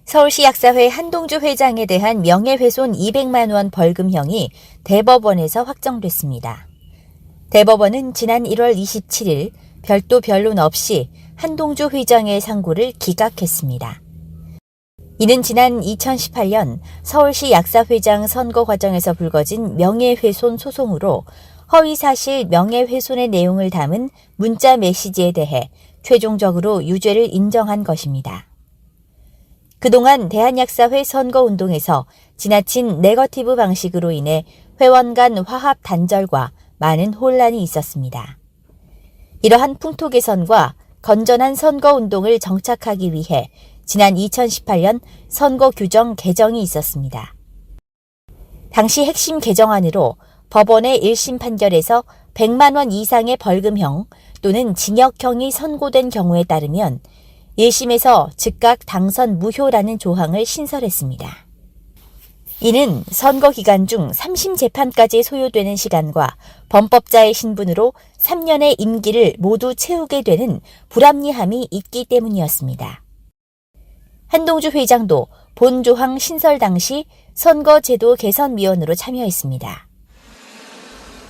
서울시 약사회 한동주 회장에 대한 명예훼손 200만 원 벌금형이 대법원에서 확정됐습니다. 대법원은 지난 1월 27일 별도 변론 없이 한동주 회장의 상고를 기각했습니다. 이는 지난 2018년 서울시 약사회장 선거 과정에서 불거진 명예훼손 소송으로 허위사실 명예훼손의 내용을 담은 문자 메시지에 대해 최종적으로 유죄를 인정한 것입니다. 그동안 대한약사회 선거운동에서 지나친 네거티브 방식으로 인해 회원 간 화합 단절과 많은 혼란이 있었습니다. 이러한 풍토 개선과 건전한 선거운동을 정착하기 위해 지난 2018년 선거 규정 개정이 있었습니다. 당시 핵심 개정안으로 법원의 1심 판결에서 100만 원 이상의 벌금형 또는 징역형이 선고된 경우에 따르면 1심에서 즉각 당선 무효라는 조항을 신설했습니다. 이는 선거 기간 중 3심 재판까지 소요되는 시간과 범법자의 신분으로 3년의 임기를 모두 채우게 되는 불합리함이 있기 때문이었습니다. 한동주 회장도 본 조항 신설 당시 선거제도 개선위원으로 참여했습니다.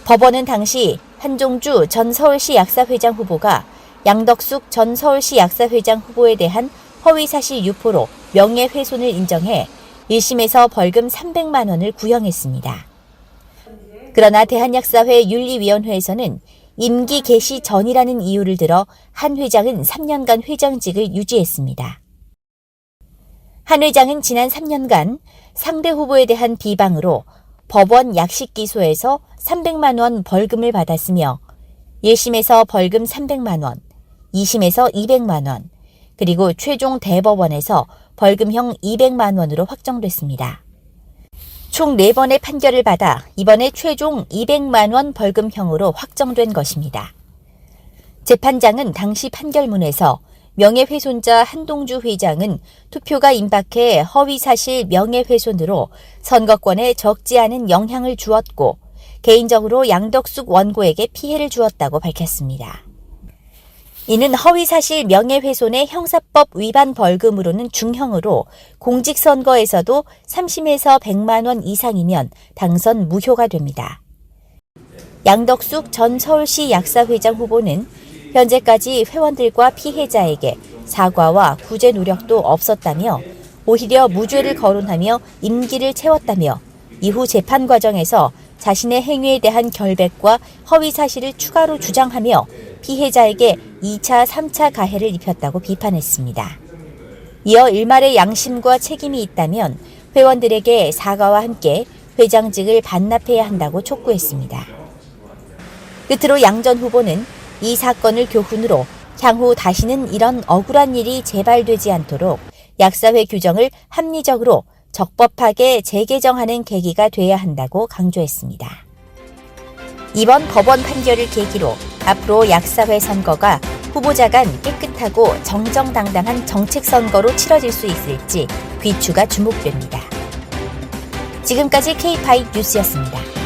법원은 당시 한종주 전 서울시 약사회장 후보가 양덕숙 전 서울시 약사회장 후보에 대한 허위사실 유포로 명예훼손을 인정해 1심에서 벌금 300만 원을 구형했습니다. 그러나 대한약사회 윤리위원회에서는 임기 개시 전이라는 이유를 들어 한 회장은 3년간 회장직을 유지했습니다. 한 회장은 지난 3년간 상대 후보에 대한 비방으로 법원 약식 기소에서 300만 원 벌금을 받았으며 1심에서 벌금 300만 원, 2심에서 200만 원, 그리고 최종 대법원에서 벌금형 200만 원으로 확정됐습니다. 총 4번의 판결을 받아 이번에 최종 200만 원 벌금형으로 확정된 것입니다. 재판장은 당시 판결문에서 명예훼손자 한동주 회장은 투표가 임박해 허위사실 명예훼손으로 선거권에 적지 않은 영향을 주었고 개인적으로 양덕숙 원고에게 피해를 주었다고 밝혔습니다. 이는 허위사실 명예훼손의 형사법 위반 벌금으로는 중형으로 공직선거에서도 3심에서 100만 원 이상이면 당선 무효가 됩니다. 양덕숙 전 서울시 약사회장 후보는 현재까지 회원들과 피해자에게 사과와 구제 노력도 없었다며 오히려 무죄를 거론하며 임기를 채웠다며 이후 재판 과정에서 자신의 행위에 대한 결백과 허위 사실을 추가로 주장하며 피해자에게 2차, 3차 가해를 입혔다고 비판했습니다. 이어 일말의 양심과 책임이 있다면 회원들에게 사과와 함께 회장직을 반납해야 한다고 촉구했습니다. 끝으로 양 전 후보는 이 사건을 교훈으로 향후 다시는 이런 억울한 일이 재발되지 않도록 약사회 규정을 합리적으로 적법하게 재개정하는 계기가 돼야 한다고 강조했습니다. 이번 법원 판결을 계기로 앞으로 약사회 선거가 후보자 간 깨끗하고 정정당당한 정책 선거로 치러질 수 있을지 귀추가 주목됩니다. 지금까지 K5 뉴스였습니다.